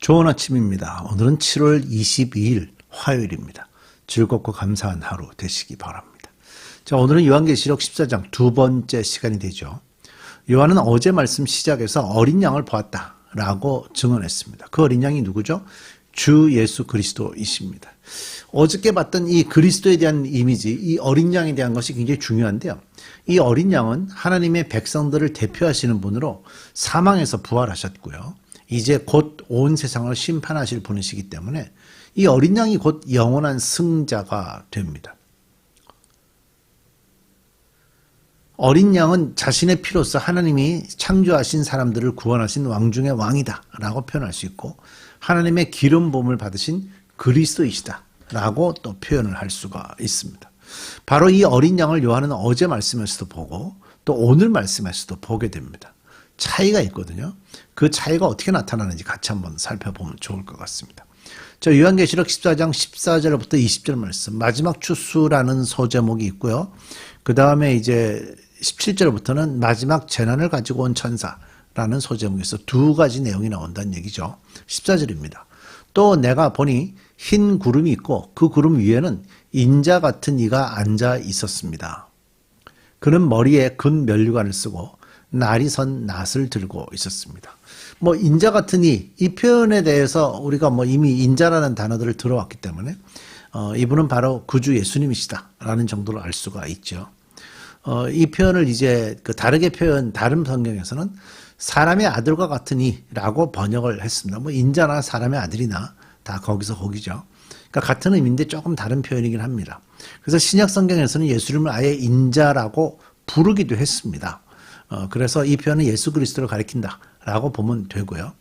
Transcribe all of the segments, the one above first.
좋은 아침입니다. 오늘은 7월 22일 화요일입니다. 즐겁고 감사한 하루 되시기 바랍니다. 자, 오늘은 요한계시록 14장 두 번째 시간이 되죠. 요한은 어제 말씀 시작에서 어린 양을 보았다라고 증언했습니다. 그 어린 양이 누구죠? 주 예수 그리스도이십니다. 어저께 봤던 이 그리스도에 대한 이미지, 이 어린 양에 대한 것이 굉장히 중요한데요. 이 어린 양은 하나님의 백성들을 대표하시는 분으로 사망에서 부활하셨고요. 이제 곧 온 세상을 심판하실 분이시기 때문에 이 어린 양이 곧 영원한 승자가 됩니다. 어린 양은 자신의 피로써 하나님이 창조하신 사람들을 구원하신 왕 중의 왕이다 라고 표현할 수 있고, 하나님의 기름 부음을 받으신 그리스도이시다 라고 또 표현을 할 수가 있습니다. 바로 이 어린 양을 요한은 어제 말씀에서도 보고 또 오늘 말씀에서도 보게 됩니다. 차이가 있거든요. 그 차이가 어떻게 나타나는지 같이 한번 살펴보면 좋을 것 같습니다. 자, 요한계시록 14장 14절부터 20절 말씀, 마지막 추수라는 소제목이 있고요. 그 다음에 이제 17절부터는 마지막 재난을 가지고 온 천사라는 소제목에서 두 가지 내용이 나온다는 얘기죠. 14절입니다. 또 내가 보니 흰 구름이 있고 그 구름 위에는 인자 같은 이가 앉아 있었습니다. 그는 머리에 금 면류관을 쓰고 날이 선 낫을 들고 있었습니다. 인자 같은 이 표현에 대해서 우리가 이미 인자라는 단어들을 들어왔기 때문에 이분은 바로 구주 예수님이시다라는 정도로 알 수가 있죠. 이 표현을 이제 다른 성경에서는 사람의 아들과 같은 이라고 번역을 했습니다. 인자나 사람의 아들이나 다 거기서 거기죠. 그러니까 같은 의미인데 조금 다른 표현이긴 합니다. 그래서 신약 성경에서는 예수님을 아예 인자라고 부르기도 했습니다. 그래서 이 표현은 예수 그리스도를 가리킨다라고 보면 되고요.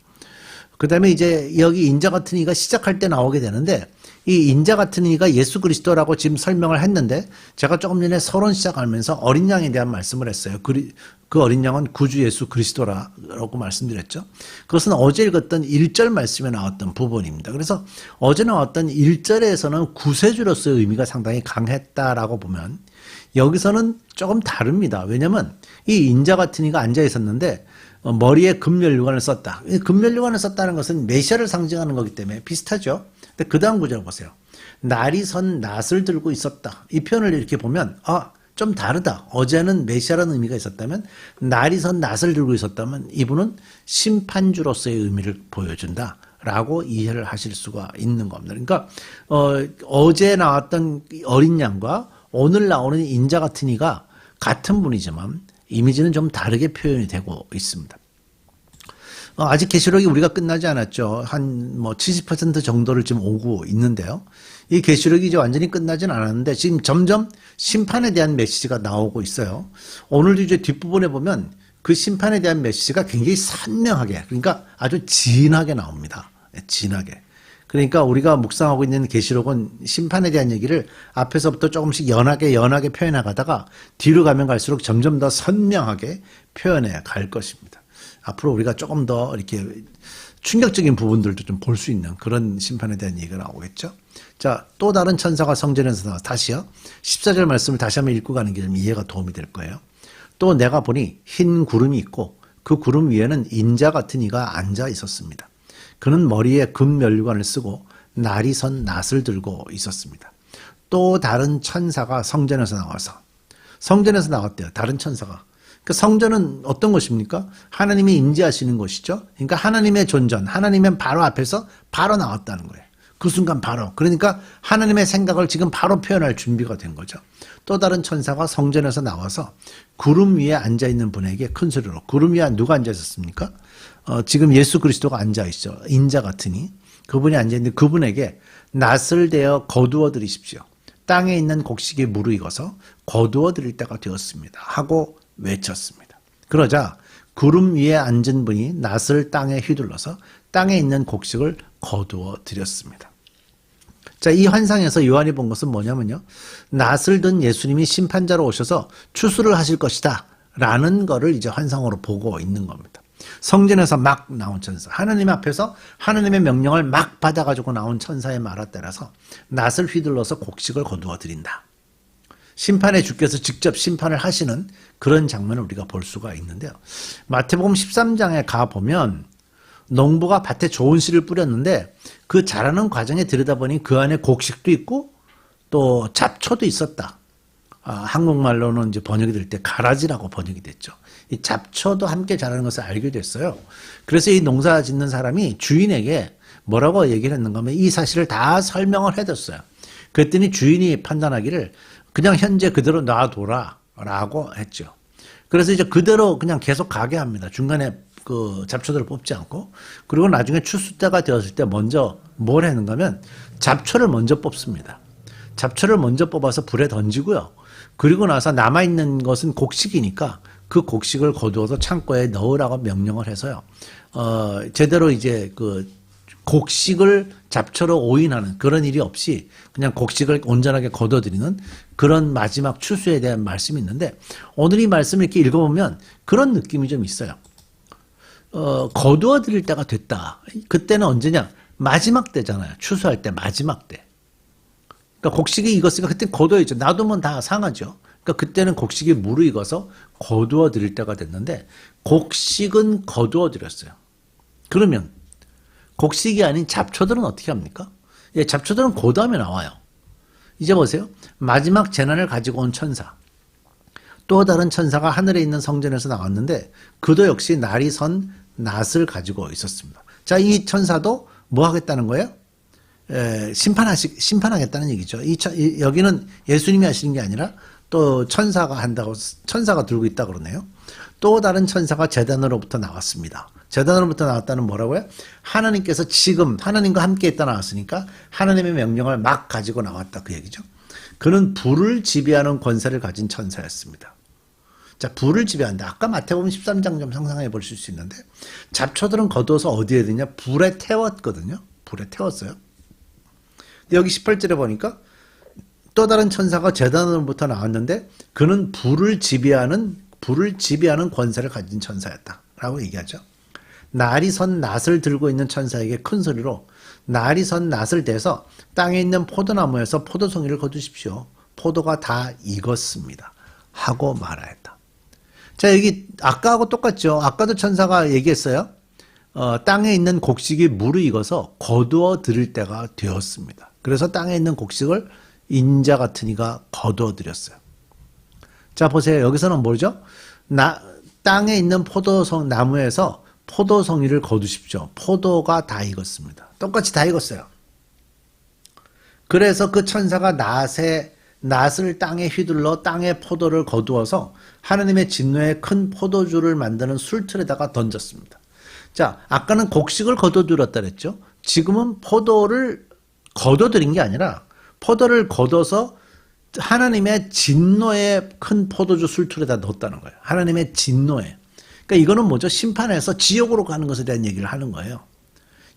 그 다음에 이제 여기 인자 같은 이가 시작할 때 나오게 되는데, 이 인자 같은 이가 예수 그리스도라고 지금 설명을 했는데, 제가 조금 전에 서론 시작하면서 어린 양에 대한 말씀을 했어요. 그 어린 양은 구주 예수 그리스도라고 말씀드렸죠. 그것은 어제 읽었던 1절 말씀에 나왔던 부분입니다. 그래서 어제 나왔던 1절에서는 구세주로서의 의미가 상당히 강했다라고 보면, 여기서는 조금 다릅니다. 왜냐하면 이 인자 같은 이가 앉아 있었는데 머리에 금면류관을 썼다. 금면류관을 썼다는 것은 메시아를 상징하는 거기 때문에 비슷하죠. 근데 그 다음 구절 보세요. 날이 선 낫을 들고 있었다. 이 표현을 이렇게 보면 좀 다르다. 어제는 메시아라는 의미가 있었다면, 날이 선 낫을 들고 있었다면 이분은 심판주로서의 의미를 보여준다 라고 이해를 하실 수가 있는 겁니다. 그러니까 어제 나왔던 어린 양과 오늘 나오는 인자 같은 이가 같은 분이지만 이미지는 좀 다르게 표현이 되고 있습니다. 아직 계시록이 우리가 끝나지 않았죠. 한 70% 정도를 지금 오고 있는데요. 이 계시록이 이제 완전히 끝나진 않았는데 지금 점점 심판에 대한 메시지가 나오고 있어요. 오늘도 이제 뒷부분에 보면 그 심판에 대한 메시지가 굉장히 선명하게, 그러니까 아주 진하게 나옵니다. 진하게. 그러니까 우리가 묵상하고 있는 계시록은 심판에 대한 얘기를 앞에서부터 조금씩 연하게 표현해 뒤로 가면 갈수록 점점 더 선명하게 표현해 갈 것입니다. 앞으로 우리가 조금 더 이렇게 충격적인 부분들도 좀 볼 수 있는 그런 심판에 대한 얘기가 나오겠죠. 자, 또 다른 천사가 성전에서 나와서 다시요. 14절 말씀을 다시 한번 읽고 가는 게 좀 이해가 도움이 될 거예요. 또 내가 보니 흰 구름이 있고 그 구름 위에는 인자 같은 이가 앉아 있었습니다. 그는 머리에 금 면류관을 쓰고 날이 선 낫을 들고 있었습니다. 또 다른 천사가 성전에서 나왔대요. 다른 천사가. 그 성전은 어떤 것입니까? 하나님이 임재하시는 곳이죠. 그러니까 하나님의 존전, 하나님의 바로 앞에서 바로 나왔다는 거예요. 그 순간 바로. 그러니까 하나님의 생각을 지금 바로 표현할 준비가 된 거죠. 또 다른 천사가 성전에서 나와서 구름 위에 앉아있는 분에게 큰 소리로, 구름 위에 누가 앉아 있었습니까? 지금 예수 그리스도가 앉아 있죠. 인자 같으니. 그분이 앉아 있는데 그분에게 낫을 대어 거두어 드리십시오. 땅에 있는 곡식에 무르익어서 거두어 드릴 때가 되었습니다. 하고 외쳤습니다. 그러자 구름 위에 앉은 분이 낫을 땅에 휘둘러서 땅에 있는 곡식을 거두어 드렸습니다. 자, 이 환상에서 요한이 본 것은 뭐냐면요. 낫을 든 예수님이 심판자로 오셔서 추수를 하실 것이다 라는 거를 이제 환상으로 보고 있는 겁니다. 성전에서 막 나온 천사, 하나님 앞에서 하나님의 명령을 막 받아가지고 나온 천사의 말에 따라서 낫을 휘둘러서 곡식을 거두어 드린다. 심판의 주께서 직접 심판을 하시는 그런 장면을 우리가 볼 수가 있는데요. 마태복음 13장에 가보면 농부가 밭에 좋은 씨를 뿌렸는데 그 자라는 과정에 들여다보니 그 안에 곡식도 있고 또 잡초도 있었다. 한국말로는 이제 번역이 될 때 가라지라고 번역이 됐죠. 이 잡초도 함께 자라는 것을 알게 됐어요. 그래서 이 농사 짓는 사람이 주인에게 뭐라고 얘기를 했는가 하면 이 사실을 다 설명을 해줬어요. 그랬더니 주인이 판단하기를 그냥 현재 그대로 놔둬라 라고 했죠. 그래서 이제 그대로 그냥 계속 가게 합니다. 중간에 그 잡초들을 뽑지 않고. 그리고 나중에 추수 때가 되었을 때 먼저 뭘 했는가 하면 잡초를 먼저 뽑습니다. 잡초를 먼저 뽑아서 불에 던지고요. 그리고 나서 남아있는 것은 곡식이니까 그 곡식을 거두어서 창고에 넣으라고 명령을 해서요. 제대로 이제 그 곡식을 잡초로 오인하는 그런 일이 없이 그냥 곡식을 온전하게 거둬들이는 그런 마지막 추수에 대한 말씀이 있는데 오늘 이 말씀을 이렇게 읽어보면 그런 느낌이 좀 있어요. 거두어 드릴 때가 됐다. 그때는 언제냐? 마지막 때잖아요. 추수할 때 마지막 때. 그러니까 곡식이 익었으니까 그때 거둬야죠. 놔두면 다 상하죠. 그러니까 그때는 곡식이 무르익어서 거두어 드릴 때가 됐는데 곡식은 거두어 드렸어요. 그러면 곡식이 아닌 잡초들은 어떻게 합니까? 예, 잡초들은 그 다음에 나와요. 이제 보세요. 마지막 재난을 가지고 온 천사. 또 다른 천사가 하늘에 있는 성전에서 나왔는데 그도 역시 날이 선 낫을 가지고 있었습니다. 자, 이 천사도 뭐 하겠다는 거예요? 심판하겠다는 얘기죠. 여기는 예수님이 하시는 게 아니라 또 천사가 한다고, 천사가 들고 있다 그러네요. 또 다른 천사가 제단으로부터 나왔습니다. 제단으로부터 나왔다는 뭐라고요? 하나님께서 지금 하나님과 함께 있다 나왔으니까 하나님의 명령을 막 가지고 나왔다 그 얘기죠. 그는 불을 지배하는 권세를 가진 천사였습니다. 자, 불을 지배한다. 아까 마태복음 13장 좀 상상해 보실 수 있는데 잡초들은 거두어서 어디에 드냐? 불에 태웠거든요. 불에 태웠어요. 여기 18절에 보니까 또 다른 천사가 제단으로부터 나왔는데 그는 불을 지배하는 권세를 가진 천사였다라고 얘기하죠. 날이 선 낫을 들고 있는 천사에게 큰 소리로 날이 선 낫을 대서 땅에 있는 포도나무에서 포도송이를 거두십시오. 포도가 다 익었습니다. 하고 말하였다. 자, 여기 아까하고 똑같죠. 아까도 천사가 얘기했어요. 땅에 있는 곡식이 무르익어서 거두어 드릴 때가 되었습니다. 그래서 땅에 있는 곡식을 인자 같은 이가 거두어 드렸어요. 자, 보세요. 여기서는 뭐죠? 땅에 있는 나무에서 포도송이를 거두십시오. 포도가 다 익었습니다. 똑같이 다 익었어요. 그래서 그 천사가 낫을 땅에 휘둘러 땅의 포도를 거두어서 하나님의 진노의 큰 포도주를 만드는 술틀에다가 던졌습니다. 자, 아까는 곡식을 거둬들였다 그랬죠. 지금은 포도를 거둬들인 게 아니라 포도를 거둬서 하나님의 진노의 큰 포도주 술틀에다 넣었다는 거예요. 하나님의 진노에. 그러니까 이거는 뭐죠? 심판해서 지옥으로 가는 것에 대한 얘기를 하는 거예요.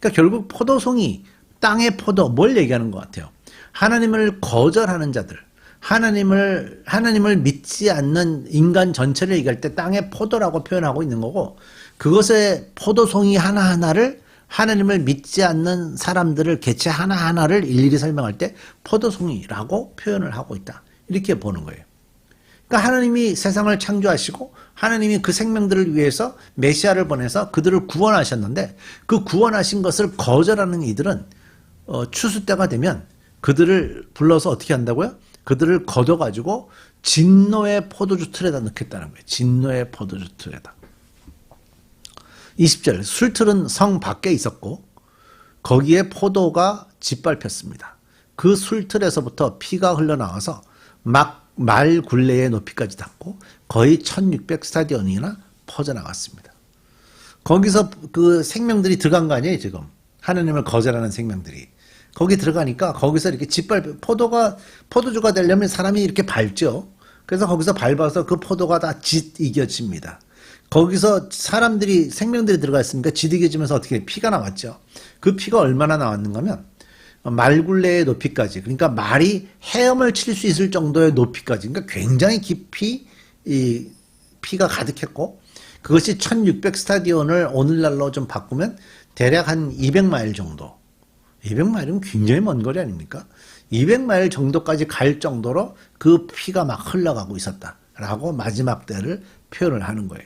그러니까 결국 포도송이, 땅의 포도, 뭘 얘기하는 것 같아요? 하나님을 거절하는 자들, 하나님을 믿지 않는 인간 전체를 얘기할 때 땅의 포도라고 표현하고 있는 거고, 그것의 포도송이 하나하나를 하나님을 믿지 않는 사람들을 개체 하나하나를 일일이 설명할 때 포도송이라고 표현을 하고 있다. 이렇게 보는 거예요. 그러니까 하나님이 세상을 창조하시고 하나님이 그 생명들을 위해서 메시아를 보내서 그들을 구원하셨는데 그 구원하신 것을 거절하는 이들은 추수 때가 되면 그들을 불러서 어떻게 한다고요? 그들을 걷어가지고 진노의 포도주 틀에다 넣겠다는 거예요. 진노의 포도주 틀에다. 20절 술틀은 성 밖에 있었고 거기에 포도가 짓밟혔습니다. 그 술틀에서부터 피가 흘러나와서 말 굴레의 높이까지 닿고 거의 1600 스타디온이나 퍼져나갔습니다. 거기서 그 생명들이 들어간 거 아니에요, 지금. 하나님을 거절하는 생명들이. 거기 들어가니까 거기서 이렇게 포도주가 되려면 사람이 이렇게 밟죠. 그래서 거기서 밟아서 그 포도가 다 짓이겨집니다. 거기서 생명들이 들어가 있으니까 짓이겨지면서 어떻게 피가 나왔죠. 그 피가 얼마나 나왔는가 하면 말굴레의 높이까지, 그러니까 말이 헤엄을 칠 수 있을 정도의 높이까지, 그러니까 굉장히 깊이 이 피가 가득했고, 그것이 1600 스타디온을 오늘날로 좀 바꾸면 대략 한 200마일 정도. 200마일이면 굉장히 먼 거리 아닙니까? 200마일 정도까지 갈 정도로 그 피가 막 흘러가고 있었다라고 마지막 때를 표현을 하는 거예요.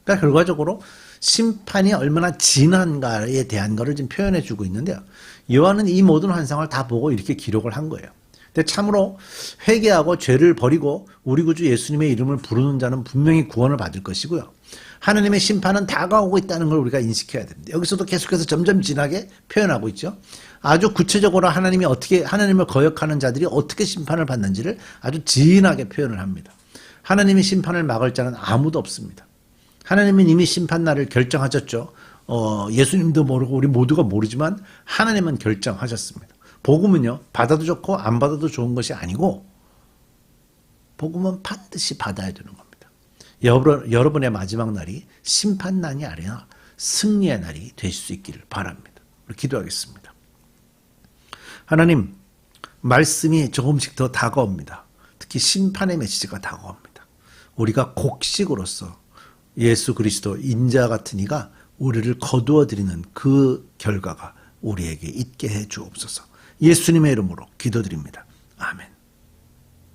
그러니까 결과적으로 심판이 얼마나 진한가에 대한 것을 지금 표현해 주고 있는데요. 요한은 이 모든 환상을 다 보고 이렇게 기록을 한 거예요. 근데 참으로 회개하고 죄를 버리고 우리 구주 예수님의 이름을 부르는 자는 분명히 구원을 받을 것이고요. 하나님의 심판은 다가오고 있다는 걸 우리가 인식해야 됩니다. 여기서도 계속해서 점점 진하게 표현하고 있죠. 아주 구체적으로 하나님이 어떻게, 하나님을 거역하는 자들이 어떻게 심판을 받는지를 아주 진하게 표현을 합니다. 하나님의 심판을 막을 자는 아무도 없습니다. 하나님은 이미 심판날을 결정하셨죠. 예수님도 모르고 우리 모두가 모르지만 하나님은 결정하셨습니다. 복음은요, 받아도 좋고 안 받아도 좋은 것이 아니고 복음은 반드시 받아야 되는 겁니다. 여러분의 마지막 날이 심판날이 아니라 승리의 날이 되실 수 있기를 바랍니다. 기도하겠습니다. 하나님, 말씀이 조금씩 더 다가옵니다. 특히 심판의 메시지가 다가옵니다. 우리가 곡식으로서 예수 그리스도 인자 같은 이가 우리를 거두어드리는 그 결과가 우리에게 있게 해 주옵소서. 예수님의 이름으로 기도드립니다.